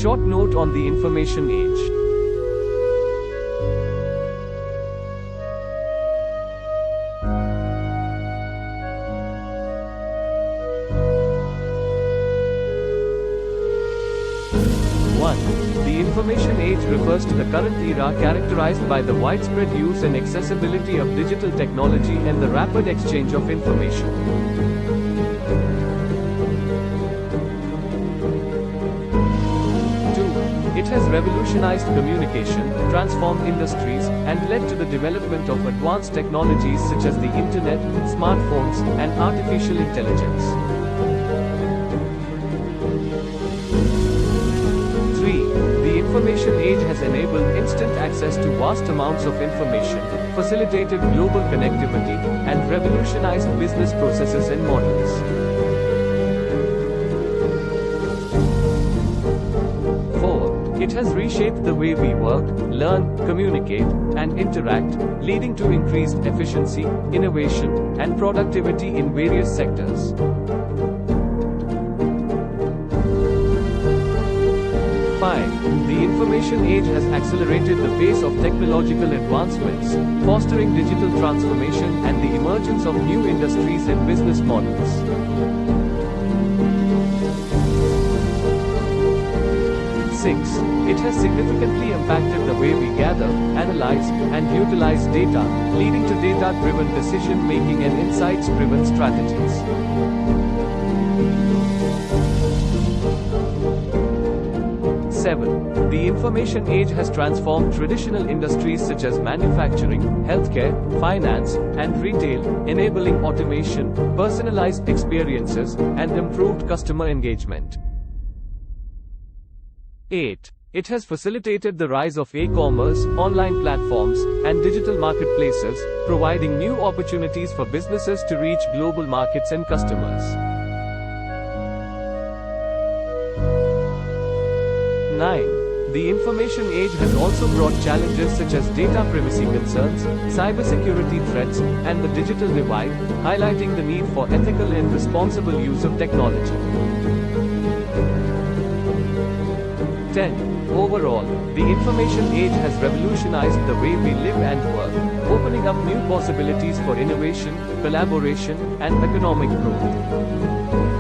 short note on the information age. The information age refers to the current era characterized by the widespread use and accessibility of digital technology and the rapid exchange of information. 2. It has revolutionized communication, transformed industries, and led to the development of advanced technologies such as the internet, smartphones, and artificial intelligence. 3. The information age has enabled instant access to vast amounts of information, facilitated global connectivity, and revolutionized business processes and models. 4. It has reshaped the way we work, learn, communicate, and interact, leading to increased efficiency, innovation, and productivity in various sectors. 5. The information age has accelerated the pace of technological advancements, fostering digital transformation and the emergence of new industries and business models. 6. It has significantly impacted the way we gather, analyze, and utilize data, leading to data-driven decision-making and insights-driven strategies. 7. The information age has transformed traditional industries such as manufacturing, healthcare, finance, and retail, enabling automation, personalized experiences, and improved customer engagement. 8. It has facilitated the rise of e-commerce, online platforms, and digital marketplaces, providing new opportunities for businesses to reach global markets and customers. 9. The information age has also brought challenges such as data privacy concerns, cybersecurity threats, and the digital divide, highlighting the need for ethical and responsible use of technology. 10. Overall, the information age has revolutionized the way we live and work, opening up new possibilities for innovation, collaboration, and economic growth.